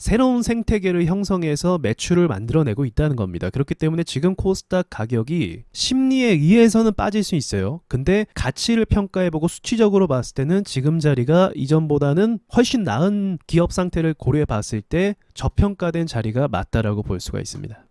새로운 생태계를 형성해서 매출을 만들어내고 있다는 겁니다. 그렇기 때문에 지금 코스닥 가격이 심리에 의해서는 빠질 수 있어요. 근데 가치를 평가해보고 수치적으로 봤을 때는 지금 자리가 이전보다는 훨씬 나은 기업 상태를 고려해 봤을 때 저평가된 자리가 맞다라고 볼 수가 있습니다.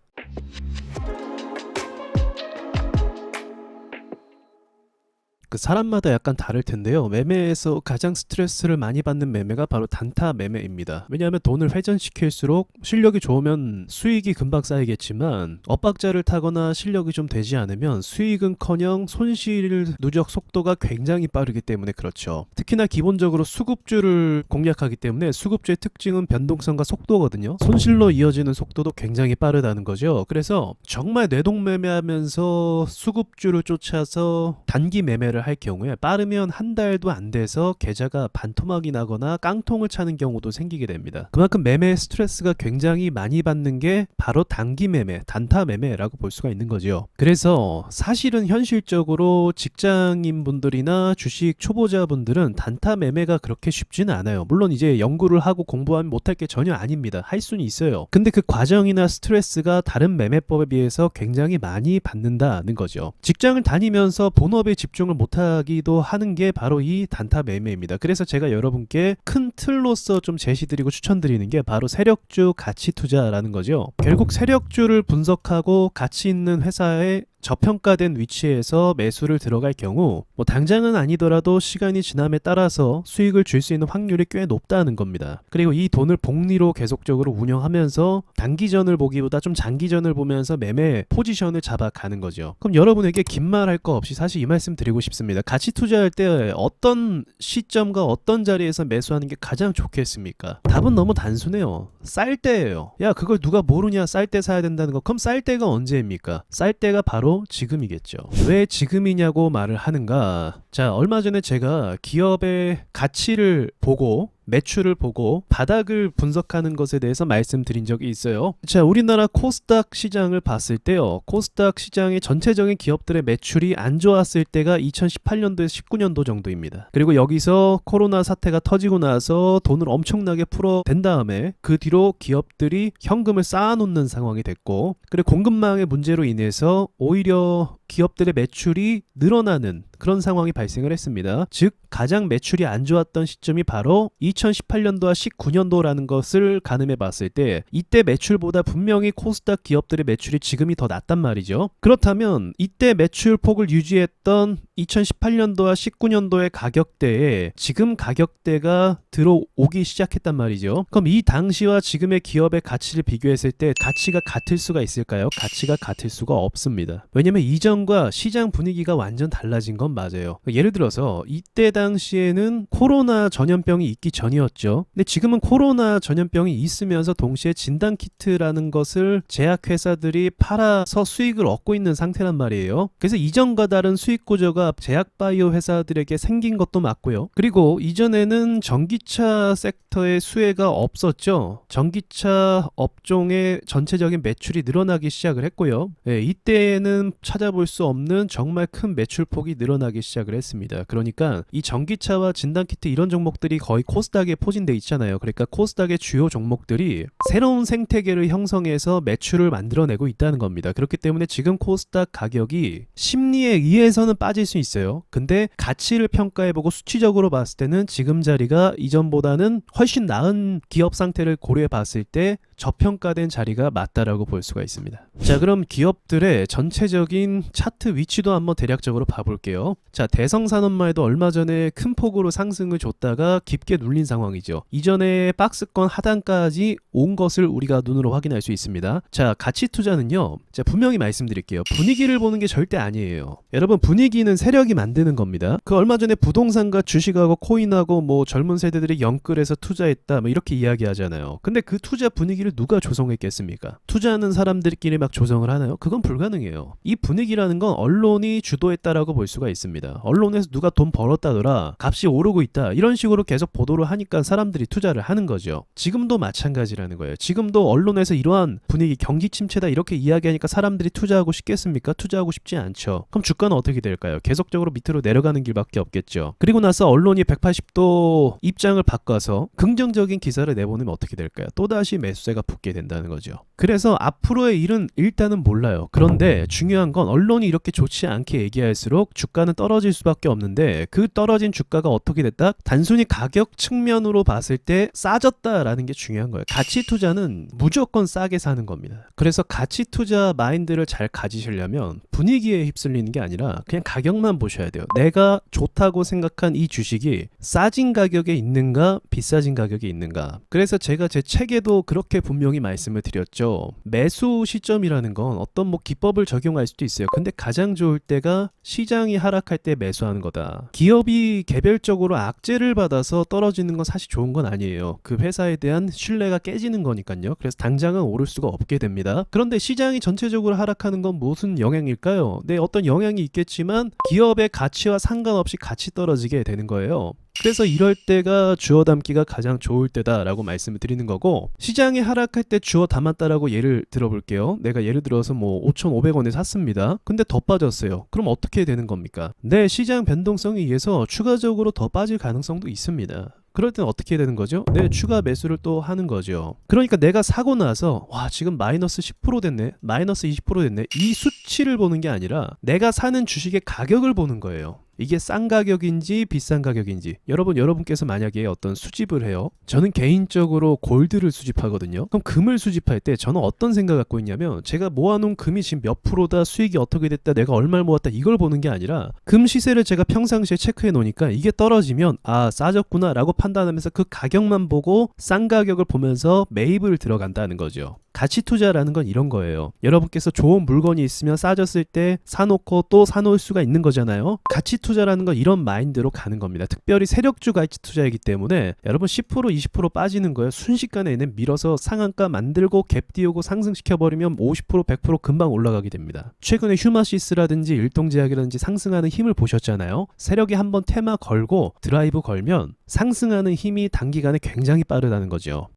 그 사람마다 약간 다를 텐데요. 매매에서 가장 스트레스를 많이 받는 매매가 바로 단타 매매입니다. 왜냐하면 돈을 회전시킬수록 실력이 좋으면 수익이 금방 쌓이겠지만 엇박자를 타거나 실력이 좀 되지 않으면 수익은커녕 손실 누적 속도가 굉장히 빠르기 때문에 그렇죠. 특히나 기본적으로 수급주를 공략하기 때문에 수급주의 특징은 변동성과 속도거든요. 손실로 이어지는 속도도 굉장히 빠르다는 거죠. 그래서 정말 뇌동매매하면서 수급주를 쫓아서 단기 매매를 할 경우에 빠르면 한 달도 안 돼서 계좌가 반토막이 나거나 깡통을 차는 경우도 생기게 됩니다. 그만큼 매매 스트레스가 굉장히 많이 받는 게 바로 단기 매매, 단타 매매라고 볼 수가 있는 거죠. 그래서 사실은 현실적으로 직장인분들이나 주식 초보자분들은 단타 매매가 그렇게 쉽지는 않아요. 물론 이제 연구를 하고 공부하면 못할 게 전혀 아닙니다. 할 수는 있어요. 근데 그 과정이나 스트레스가 다른 매매법에 비해서 굉장히 많이 받는다는 거죠. 직장을 다니면서 본업에 집중을 못하기도 하는 게 바로 이 단타 매매입니다. 그래서 제가 여러분께 큰 틀로서 좀 제시드리고 추천드리는 게 바로 세력주 가치 투자라는 거죠. 결국 세력주를 분석하고 가치 있는 회사에 저평가된 위치에서 매수를 들어갈 경우 당장은 아니더라도 시간이 지남에 따라서 수익을 줄 수 있는 확률이 꽤 높다는 겁니다. 그리고 이 돈을 복리로 계속적으로 운영하면서 단기전을 보기보다 좀 장기전을 보면서 매매 포지션을 잡아가는 거죠. 그럼 여러분에게 긴 말 할 거 없이 사실 이 말씀 드리고 싶습니다. 가치 투자할 때 어떤 시점과 어떤 자리에서 매수하는 게 가장 좋겠습니까? 답은 너무 단순해요. 쌀 때예요. 야, 그걸 누가 모르냐? 쌀 때 사야 된다는 거. 그럼 쌀 때가 언제입니까? 쌀 때가 바로 지금이겠죠. 왜 지금이냐고 말을 하는가? 자, 얼마 전에 제가 기업의 가치를 보고 매출을 보고 바닥을 분석하는 것에 대해서 말씀드린 적이 있어요. 자, 우리나라 코스닥 시장을 봤을 때요. 코스닥 시장의 전체적인 기업들의 매출이 안 좋았을 때가 2018년도에서 19년도 정도입니다. 그리고 여기서 코로나 사태가 터지고 나서 돈을 엄청나게 풀어댄 다음에 그 뒤로 기업들이 현금을 쌓아놓는 상황이 됐고, 그리고 공급망의 문제로 인해서 오히려 기업들의 매출이 늘어나는 그런 상황이 발생을 했습니다. 즉 가장 매출이 안 좋았던 시점이 바로 2018년도와 19년도라는 것을 가늠해 봤을 때 이때 매출보다 분명히 코스닥 기업들의 매출이 지금이 더 낮단 말이죠. 그렇다면 이때 매출 폭을 유지했던 2018년도와 19년도의 가격대에 지금 가격대가 들어오기 시작했단 말이죠. 그럼 이 당시와 지금의 기업의 가치를 비교했을 때 가치가 같을 수가 있을까요? 가치가 같을 수가 없습니다. 왜냐면 이전과 시장 분위기가 완전 달라진 건 맞아요. 예를 들어서 이때 당시에는 코로나 전염병이 있기 전이었죠. 근데 지금은 코로나 전염병이 있으면서 동시에 진단키트라는 것을 제약회사들이 팔아서 수익을 얻고 있는 상태란 말이에요. 그래서 이전과 다른 수익 구조가 제약바이오 회사들에게 생긴 것도 맞고요. 그리고 이전에는 전기차 섹터의 수혜가 없었죠. 전기차 업종의 전체적인 매출이 늘어나기 시작을 했고요. 이때에는 찾아볼 수 없는 정말 큰 매출폭이 늘어나기 시작을 했습니다. 그러니까 이 전기차와 진단키트 이런 종목들이 거의 코스닥에 포진돼 있잖아요. 그러니까 코스닥의 주요 종목들이 새로운 생태계를 형성해서 매출을 만들어내고 있다는 겁니다. 그렇기 때문에 지금 코스닥 가격이 심리에 의해서는 빠질 수 있어요. 근데 가치를 평가해보고 수치적으로 봤을 때는 지금 자리가 이전보다는 훨씬 나은 기업 상태를 고려해 봤을 때 저평가된 자리가 맞다라고 볼 수가 있습니다. 자, 그럼 기업들의 전체적인 차트 위치도 한번 대략적으로 봐볼게요. 자, 대성산업마에도 얼마 전에 큰 폭으로 상승을 줬다가 깊게 눌린 상황이죠. 이전에 박스권 하단까지 온 것을 우리가 눈으로 확인할 수 있습니다. 자, 가치 투자는요, 자, 분명히 말씀드릴게요. 분위기를 보는 게 절대 아니에요. 여러분, 분위기는 세력이 만드는 겁니다. 그 얼마 전에 부동산과 주식하고 코인하고 뭐 젊은 세대들이 영끌해서 투자했다 뭐 이렇게 이야기하잖아요. 근데 그 투자 분위기를 분위기를 누가 조성했겠습니까? 투자하는 사람들끼리 막 조성을 하나요? 그건 불가능해요. 이 분위기라는 건 언론이 주도했다라고 볼 수가 있습니다. 언론에서 누가 돈 벌었다더라, 값이 오르고 있다, 이런 식으로 계속 보도를 하니까 사람들이 투자를 하는 거죠. 지금도 마찬가지라는 거예요. 지금도 언론에서 이러한 분위기, 경기 침체다 이렇게 이야기하니까 사람들이 투자하고 싶겠습니까? 투자하고 싶지 않죠. 그럼 주가는 어떻게 될까요? 계속적으로 밑으로 내려가는 길밖에 없겠죠. 그리고 나서 언론이 180도 입장을 바꿔서 긍정적인 기사를 내보내면 어떻게 될까요? 또다시 매수세가 붙게 된다는 거죠. 그래서 앞으로의 일은 일단은 몰라요. 그런데 중요한 건 언론이 이렇게 좋지 않게 얘기할수록 주가는 떨어질 수밖에 없는데, 그 떨어진 주가가 어떻게 됐다? 단순히 가격 측면으로 봤을 때 싸졌다라는 게 중요한 거예요. 가치 투자는 무조건 싸게 사는 겁니다. 그래서 가치 투자 마인드를 잘 가지시려면 분위기에 휩쓸리는 게 아니라 그냥 가격만 보셔야 돼요. 내가 좋다고 생각한 이 주식이 싸진 가격에 있는가 비싸진 가격에 있는가. 그래서 제가 제 책에도 그렇게 분명히 말씀을 드렸죠. 매수 시점이라는 건 어떤 기법을 적용할 수도 있어요. 근데 가장 좋을 때가 시장이 하락할 때 매수하는 거다. 기업이 개별적으로 악재를 받아서 떨어지는 건 사실 좋은 건 아니에요. 그 회사에 대한 신뢰가 깨지는 거니까요. 그래서 당장은 오를 수가 없게 됩니다. 그런데 시장이 전체적으로 하락하는 건 무슨 영향일까요? 네, 어떤 영향이 있겠지만 기업의 가치와 상관없이 같이 떨어지게 되는 거예요. 그래서 이럴 때가 주워 담기가 가장 좋을 때다라고 말씀을 드리는 거고, 시장이 하락할 때 주워 담았다라고 예를 들어볼게요. 내가 예를 들어서 5,500원에 샀습니다. 근데 더 빠졌어요. 그럼 어떻게 되는 겁니까? 네, 시장 변동성에 의해서 추가적으로 더 빠질 가능성도 있습니다. 그럴 때는 어떻게 되는 거죠? 네, 추가 매수를 또 하는 거죠. 그러니까 내가 사고 나서 와, 지금 마이너스 10% 됐네, 마이너스 20% 됐네, 이 수치를 보는 게 아니라 내가 사는 주식의 가격을 보는 거예요. 이게 싼 가격인지 비싼 가격인지. 여러분께서 만약에 어떤 수집을 해요. 저는 개인적으로 골드를 수집하거든요. 그럼 금을 수집할 때 저는 어떤 생각을 갖고 있냐면, 제가 모아놓은 금이 지금 몇 프로다, 수익이 어떻게 됐다, 내가 얼마를 모았다, 이걸 보는 게 아니라 금 시세를 제가 평상시에 체크해 놓으니까 이게 떨어지면 아, 싸졌구나 라고 판단하면서 그 가격만 보고 싼 가격을 보면서 매입을 들어간다는 거죠. 가치 투자라는 건 이런 거예요. 여러분께서 좋은 물건이 있으면 싸졌을 때 사놓고 또 사놓을 수가 있는 거잖아요. 가치 투자라는 건 이런 마인드로 가는 겁니다. 특별히 세력주 가치 투자이기 때문에 여러분 10% 20% 빠지는 거예요. 순식간에 얘는 밀어서 상한가 만들고 갭 띄우고 상승시켜버리면 50% 100% 금방 올라가게 됩니다. 최근에 휴마시스라든지 일동제약이라든지 상승하는 힘을 보셨잖아요. 세력이 한번 테마 걸고 드라이브 걸면 상승하는 힘이 단기간에 굉장히 빠르다는 거죠.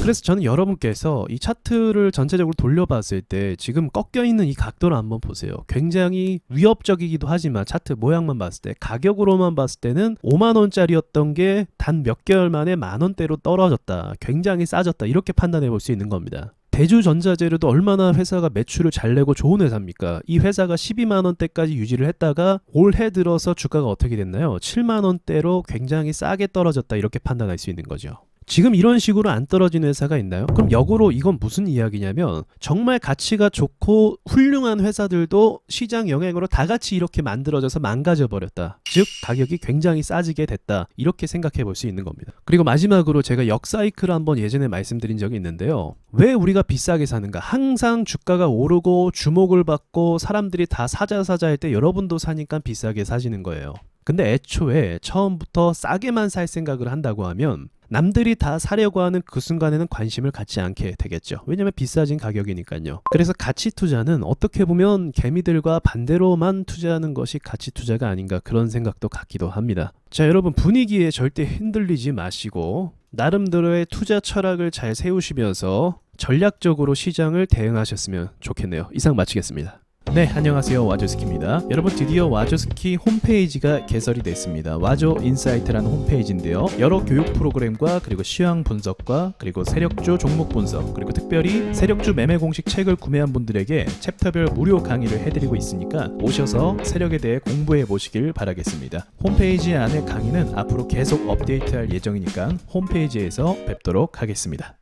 그래서 저는 여러분께서 이 차트를 전체적으로 돌려봤을 때 지금 꺾여있는 이 각도를 한번 보세요. 굉장히 위협적이기도 하지만 차트 모양만 봤을 때, 가격으로만 봤을 때는 5만원짜리였던 게 단 몇 개월 만에 만원대로 떨어졌다, 굉장히 싸졌다, 이렇게 판단해 볼 수 있는 겁니다. 대주전자재료도 얼마나 회사가 매출을 잘 내고 좋은 회사입니까? 이 회사가 12만원대까지 유지를 했다가 올해 들어서 주가가 어떻게 됐나요? 7만원대로 굉장히 싸게 떨어졌다, 이렇게 판단할 수 있는 거죠. 지금 이런 식으로 안 떨어지는 회사가 있나요? 그럼 역으로 이건 무슨 이야기냐면, 정말 가치가 좋고 훌륭한 회사들도 시장 영향으로 다 같이 이렇게 만들어져서 망가져 버렸다. 즉 가격이 굉장히 싸지게 됐다, 이렇게 생각해 볼 수 있는 겁니다. 그리고 마지막으로 제가 역사이클을 한번 예전에 말씀드린 적이 있는데요. 왜 우리가 비싸게 사는가? 항상 주가가 오르고 주목을 받고 사람들이 다 사자 할 때 여러분도 사니까 비싸게 사시는 거예요. 근데 애초에 처음부터 싸게만 살 생각을 한다고 하면 남들이 다 사려고 하는 그 순간에는 관심을 갖지 않게 되겠죠. 왜냐면 비싸진 가격이니까요. 그래서 가치 투자는 어떻게 보면 개미들과 반대로만 투자하는 것이 가치 투자가 아닌가, 그런 생각도 갖기도 합니다. 자, 여러분 분위기에 절대 흔들리지 마시고 나름대로의 투자 철학을 잘 세우시면서 전략적으로 시장을 대응하셨으면 좋겠네요. 이상 마치겠습니다. 네, 안녕하세요. 와조스키입니다. 여러분, 드디어 와조스키 홈페이지가 개설이 됐습니다. 와조 인사이트라는 홈페이지인데요. 여러 교육 프로그램과 그리고 시황 분석과 그리고 세력주 종목 분석, 그리고 특별히 세력주 매매 공식 책을 구매한 분들에게 챕터별 무료 강의를 해드리고 있으니까 오셔서 세력에 대해 공부해 보시길 바라겠습니다. 홈페이지 안에 강의는 앞으로 계속 업데이트할 예정이니까 홈페이지에서 뵙도록 하겠습니다.